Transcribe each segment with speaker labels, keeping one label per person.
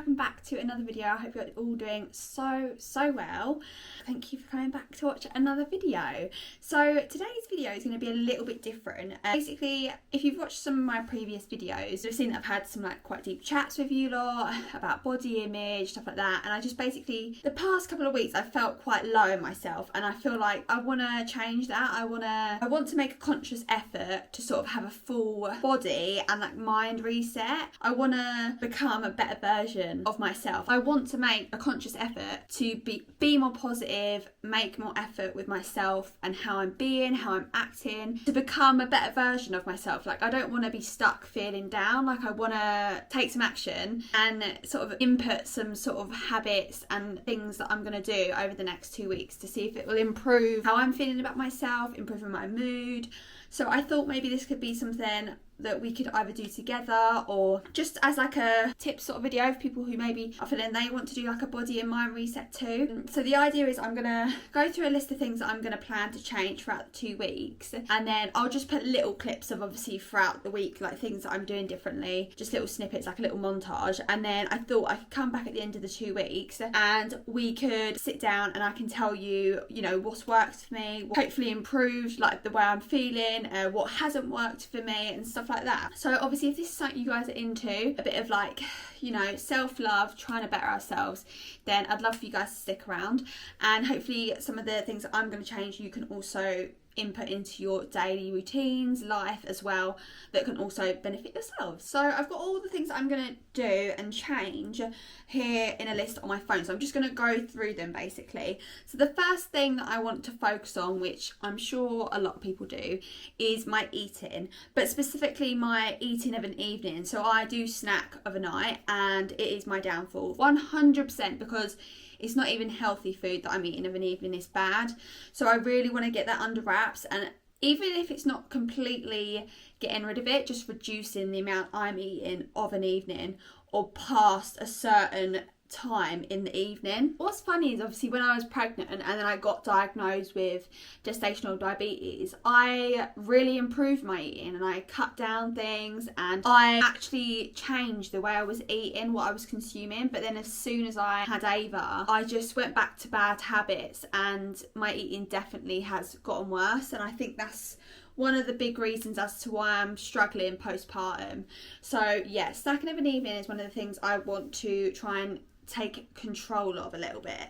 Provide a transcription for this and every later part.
Speaker 1: welcome back to another video. I hope you're all doing so well. Thank you for coming back to watch another video. So today's video is going to be a little bit different. Basically, if you've watched some of my previous videos, you've seen that I've had some quite deep chats with you lot about body image, stuff like that, and I just basically, the past couple of weeks I felt quite low in myself, and I feel like I want to change that. I want to make a conscious effort to sort of have a full body and mind reset. I want to become a better version of myself. I want to make a conscious effort to be more positive, make more effort with myself and how I'm being, how I'm acting, to become a better version of myself. I don't want to be stuck feeling down. I want to take some action and sort of input some sort of habits and things that I'm going to do over the next 2 weeks to see if it will improve how I'm feeling about myself, improving my mood. So I thought maybe this could be something that we could either do together or just as a tip sort of video for people who maybe are feeling they want to do a body and mind reset too. So the idea is I'm going to go through a list of things that I'm going to plan to change throughout the 2 weeks, and then I'll just put little clips of obviously throughout the week, things that I'm doing differently, just little snippets, a little montage. And then I thought I could come back at the end of the 2 weeks and we could sit down and I can tell you, what's worked for me, what hopefully improved the way I'm feeling, what hasn't worked for me and stuff like that. So obviously if this is something you guys are into, a bit of self-love, trying to better ourselves, then I'd love for you guys to stick around, and hopefully some of the things that I'm going to change you can also input into your daily routines, life as well, that can also benefit yourselves. So I've got all the things that I'm going to do and change here in a list on my phone, so I'm just going to go through them basically. So the first thing that I want to focus on, which I'm sure a lot of people do, is my eating, but specifically my eating of an evening. So I do snack of a night and it is my downfall 100%, because it's not even healthy food that I'm eating of an evening, it's bad. So I really want to get that under wraps, and even if it's not completely getting rid of it, just reducing the amount I'm eating of an evening or past a certain time in the evening. What's funny is obviously when I was pregnant and then I got diagnosed with gestational diabetes, I really improved my eating and I cut down things and I actually changed the way I was eating, what I was consuming. But then as soon as I had Ava, I just went back to bad habits and my eating definitely has gotten worse, and I think that's one of the big reasons as to why I'm struggling postpartum. So yeah, snacking of an evening is one of the things I want to try and take control of a little bit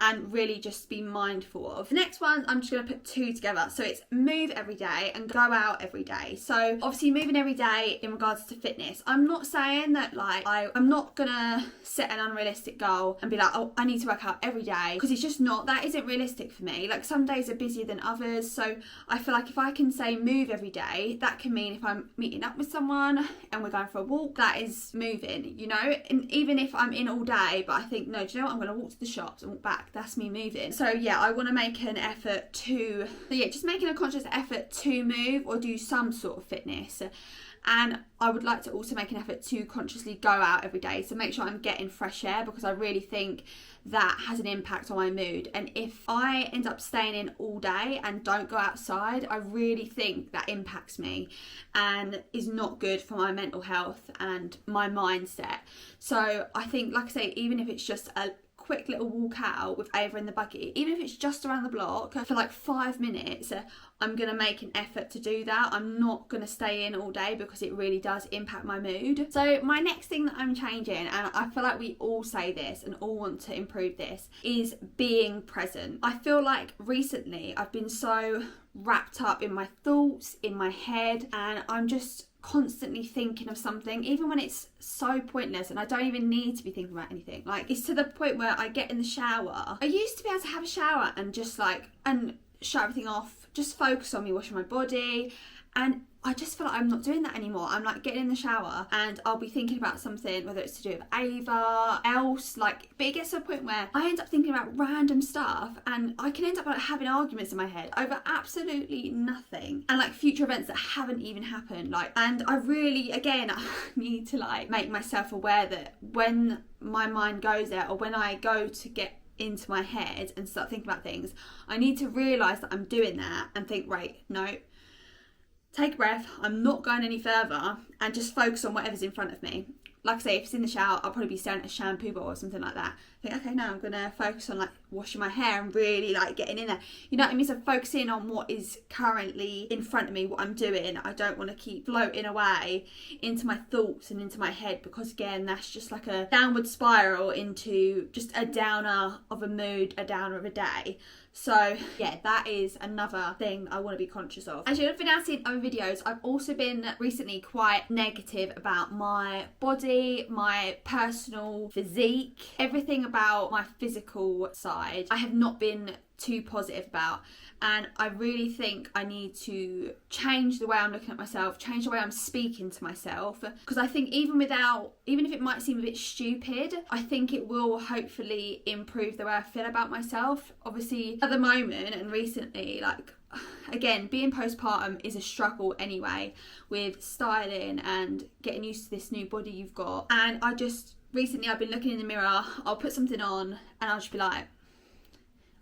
Speaker 1: and really just be mindful of. The next one, I'm just going to put 2 together. So it's move every day and go out every day. So obviously moving every day in regards to fitness. I'm not saying that I'm not going to set an unrealistic goal and be oh, I need to work out every day, because it's just not, that isn't realistic for me. Some days are busier than others. So I feel if I can say move every day, that can mean if I'm meeting up with someone and we're going for a walk, that is moving, and even if I'm in all day, but I think, no, do you know what, I'm going to walk to the shops and walk back, that's me moving. So yeah, I want to make an effort to, just making a conscious effort to move or do some sort of fitness. And I would like to also make an effort to consciously go out every day, so make sure I'm getting fresh air, because I really think that has an impact on my mood. And if I end up staying in all day and don't go outside, I really think that impacts me and is not good for my mental health and my mindset. So I think, like I say, even if it's just a quick little walk out with Ava in the buggy, even if it's just around the block for 5 minutes, I'm going to make an effort to do that. I'm not going to stay in all day because it really does impact my mood. So my next thing that I'm changing, and I feel we all say this and all want to improve this, is being present. I feel recently I've been so wrapped up in my thoughts, in my head, and I'm just constantly thinking of something, even when it's so pointless and I don't even need to be thinking about anything. It's to the point where I get in the shower. I used to be able to have a shower and just and shut everything off, just focus on me washing my body, and I just feel I'm not doing that anymore. I'm getting in the shower and I'll be thinking about something, whether it's to do with Ava, else, but it gets to a point where I end up thinking about random stuff and I can end up having arguments in my head over absolutely nothing, and future events that haven't even happened. And I really, again, I need to make myself aware that when my mind goes there, or when I go to get into my head and start thinking about things, I need to realise that I'm doing that and think, right, no, take a breath, I'm not going any further, and just focus on whatever's in front of me. like I say, if it's in the shower, I'll probably be staring at a shampoo bottle or something like that. I think, okay, now I'm going to focus on like washing my hair and really like getting in there. You know what I mean? So focusing on what is currently in front of me, what I'm doing. I don't want to keep floating away into my thoughts and into my head, because again, that's just like a downward spiral into just a downer of a mood, a downer of a day. So yeah, that is another thing I want to be conscious of. As you've been now seeing other videos, I've also been recently quite negative about my body, my personal physique, everything about my physical side. I have not been too positive about, and I really think I need to change the way I'm looking at myself, change the way I'm speaking to myself, because I think even if it might seem a bit stupid, I think it will hopefully improve the way I feel about myself. Obviously at the moment and recently, like again, being postpartum is a struggle anyway, with styling and getting used to this new body you've got. And I just recently, I've been looking in the mirror, I'll put something on and I'll just be like,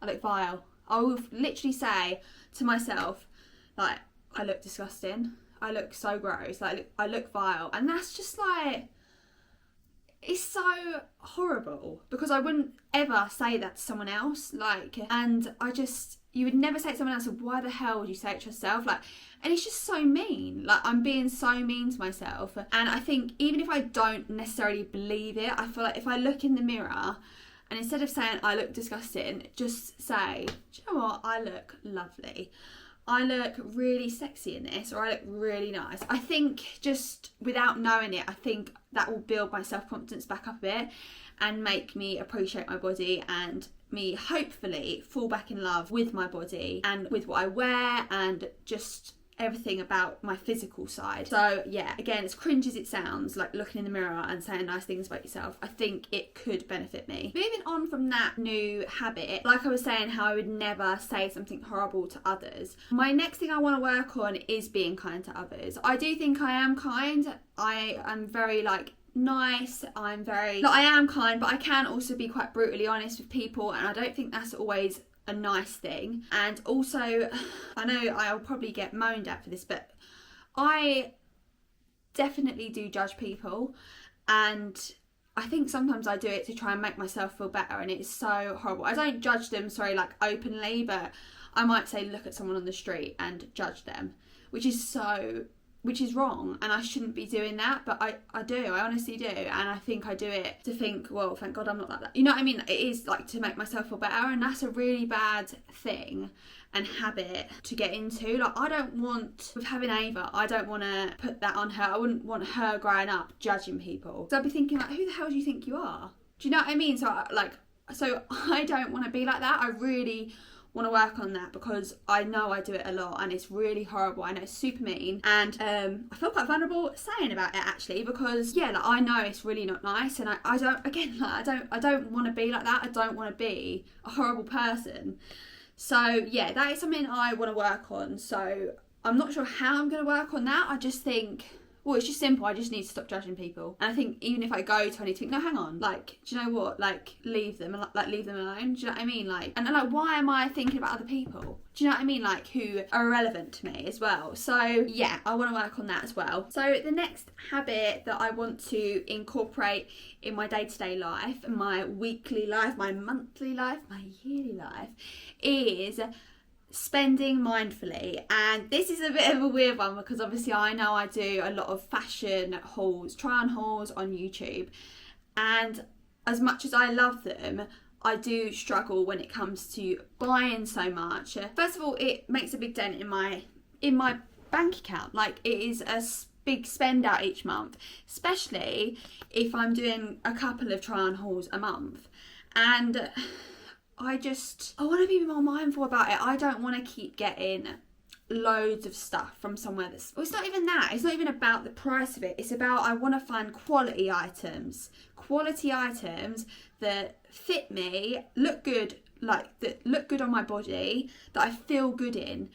Speaker 1: I look vile. I will literally say to myself, like, I look disgusting, I look so gross, like I look vile. And that's just like, it's so horrible, because I wouldn't ever say that to someone else, like, and you would never say it to someone else, so why the hell would you say it to yourself? Like, and it's just so mean. Like, I'm being so mean to myself. And I think even if I don't necessarily believe it, I feel like if I look in the mirror and instead of saying I look disgusting, just say, do you know what, I look lovely, I look really sexy in this, or I look really nice. I think just without knowing it, I think that will build my self-confidence back up a bit and make me appreciate my body, and me hopefully fall back in love with my body and with what I wear and just everything about my physical side. So yeah, again, as cringe as it sounds, like looking in the mirror and saying nice things about yourself, I think it could benefit me. Moving on from that new habit, like I was saying, how I would never say something horrible to others, my next thing I want to work on is being kind to others. I do think I am kind. I am very like nice, I am kind, but I can also be quite brutally honest with people, and I don't think that's always a nice thing. And also, I know I'll probably get moaned at for this, but I definitely do judge people, and I think sometimes I do it to try and make myself feel better, and it's so horrible. I don't judge them, sorry, like openly, but I might say look at someone on the street and judge them, which is wrong, and I shouldn't be doing that, but I honestly do, and I think I do it to think, well, thank God I'm not like that. You know what I mean? It is like to make myself feel better, and that's a really bad thing and habit to get into. Like, I don't want, with having Ava, I don't want to put that on her. I wouldn't want her growing up judging people. So I'd be thinking, like, who the hell do you think you are? Do you know what I mean? So I don't want to be like that. I really want to work on that, because I know I do it a lot and it's really horrible. I know it's super mean, and I feel quite vulnerable saying about it actually, because yeah, like I know it's really not nice, and I don't want to be like that. I don't want to be a horrible person. So yeah, that is something I want to work on. So I'm not sure how I'm going to work on that. I just think, well, it's just simple. I just need to stop judging people. And I think even if I go to, I need to think, no, hang on. Like, do you know what? Like, leave them alone. Do you know what I mean? Like, and like, why am I thinking about other people? Do you know what I mean? Like, who are irrelevant to me as well. So yeah, I want to work on that as well. So the next habit that I want to incorporate in my day-to-day life, my weekly life, my monthly life, my yearly life, is spending mindfully. And this is a bit of a weird one, because obviously I know I do a lot of fashion hauls, try on hauls on YouTube, and as much as I love them, I do struggle when it comes to buying so much. First of all, it makes a big dent in my bank account. Like, it is a big spend out each month, especially if I'm doing a couple of try on hauls a month. And I want to be more mindful about it. I don't want to keep getting loads of stuff from somewhere that's, well, it's not even that. It's not even about the price of it. It's about, I want to find quality items that fit me, look good, like that look good on my body, that I feel good in.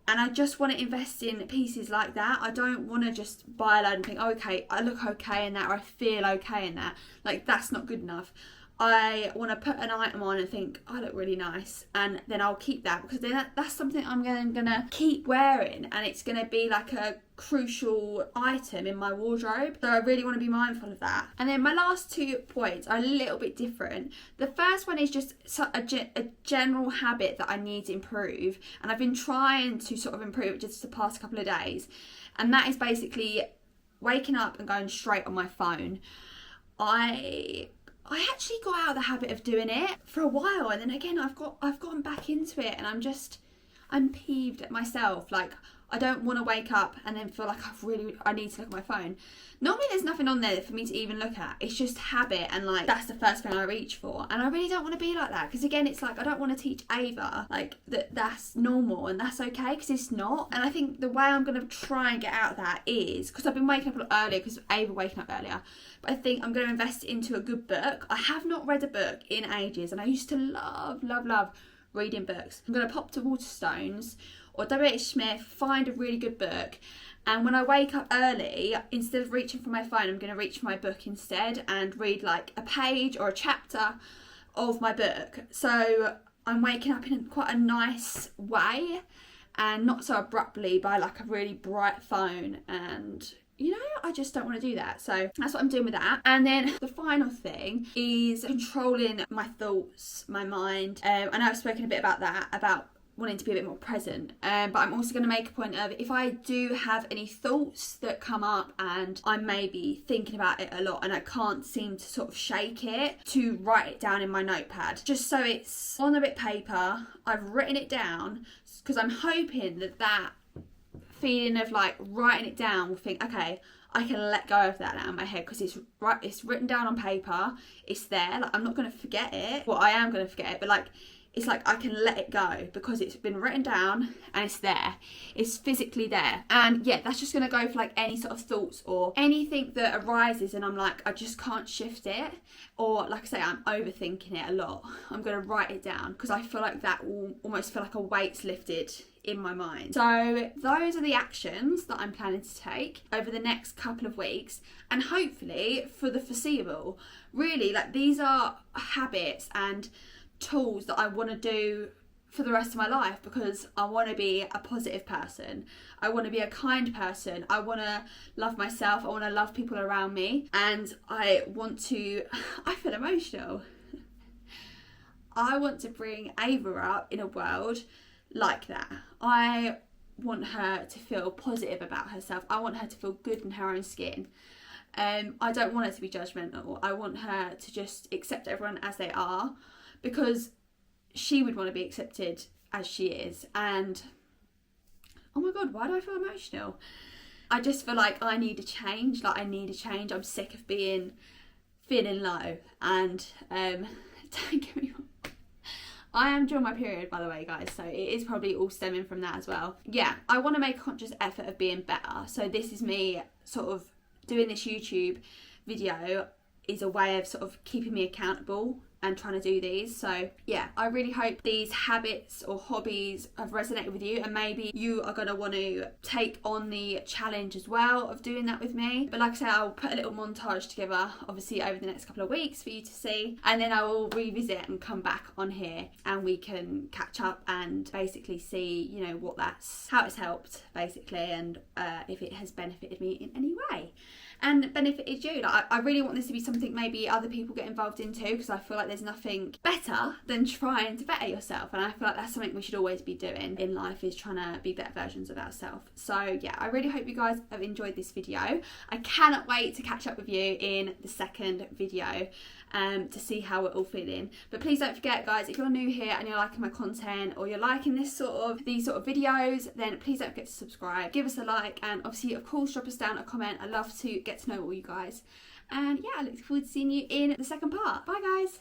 Speaker 1: And I just want to invest in pieces like that. I don't want to just buy a load and think, oh, okay, I look okay in that, or I feel okay in that. Like, that's not good enough. I want to put an item on and think, I look really nice, and then I'll keep that, because then that's something I'm gonna keep wearing, and it's gonna be like a crucial item in my wardrobe. So I really want to be mindful of that. And then my last 2 points are a little bit different. The first one is just a general habit that I need to improve, and I've been trying to sort of improve it just the past couple of days, and that is basically waking up and going straight on my phone. I actually got out of the habit of doing it for a while, and then again I've gotten back into it, and I'm peeved at myself. Like, I don't want to wake up and then feel like I need to look at my phone. Normally there's nothing on there for me to even look at. It's just habit, and like that's the first thing I reach for. And I really don't want to be like that, because again, it's like I don't want to teach Ava like that's normal and that's okay, because it's not. And I think the way I'm going to try and get out of that is, because I've been waking up a lot earlier because of Ava waking up earlier, but I think I'm going to invest into a good book. I have not read a book in ages, and I used to love reading books. I'm going to pop to Waterstones or W.H. Smith, find a really good book, and when I wake up early, instead of reaching for my phone, I'm going to reach for my book instead and read like a page or a chapter of my book. So I'm waking up in quite a nice way, and not so abruptly by like a really bright phone, and you know, I just don't want to do that. So that's what I'm doing with that. And then the final thing is controlling my thoughts, my mind. I know I've spoken a bit about that, about wanting to be a bit more present, but I'm also going to make a point of, if I do have any thoughts that come up and I'm maybe thinking about it a lot and I can't seem to sort of shake it, to write it down in my notepad, just so it's on a bit of paper, I've written it down, because I'm hoping that feeling of like writing it down will think, okay, I can let go of that out of my head, because it's written down on paper, it's there, like I'm not going to forget it. Well, I am going to forget it, but like it's like I can let it go because it's been written down and it's there. It's physically there. And yeah, that's just going to go for like any sort of thoughts or anything that arises and I'm like, I just can't shift it. Or like I say, I'm overthinking it a lot. I'm going to write it down because I feel like that will almost feel like a weight's lifted in my mind. So those are the actions that I'm planning to take over the next couple of weeks, and hopefully for the foreseeable. Really, like these are habits and tools that I want to do for the rest of my life, because I want to be a positive person, I want to be a kind person, I want to love myself, I want to love people around me, and I want to, I feel emotional, I want to bring Ava up in a world like that. I want her to feel positive about herself, I want her to feel good in her own skin. I don't want her to be judgmental, I want her to just accept everyone as they are, because she would want to be accepted as she is. And oh my god, why do I feel emotional? I just feel like I need a change. I'm sick of feeling low. And don't get me wrong, I am during my period, by the way, guys, so it is probably all stemming from that as well. Yeah, I want to make a conscious effort of being better. So this is me sort of doing this YouTube video is a way of sort of keeping me accountable and trying to do these. So yeah, I really hope these habits or hobbies have resonated with you, and maybe you are going to want to take on the challenge as well of doing that with me. But like I said, I'll put a little montage together obviously over the next couple of weeks for you to see, and then I will revisit and come back on here and we can catch up and basically see, you know, how it's helped basically, and if it has benefited me in any way and benefited you. Like, I really want this to be something maybe other people get involved into, because I feel like there's nothing better than trying to better yourself, and I feel like that's something we should always be doing in life, is trying to be better versions of ourselves. So yeah, I really hope you guys have enjoyed this video. I cannot wait to catch up with you in the second video to see how we're all feeling. But please don't forget, guys, if you're new here and you're liking my content, or you're liking these sort of videos, then please don't forget to subscribe, give us a like, and obviously of course drop us down a comment. I love to get to know all you guys, and yeah, I look forward to seeing you in the second part. Bye guys.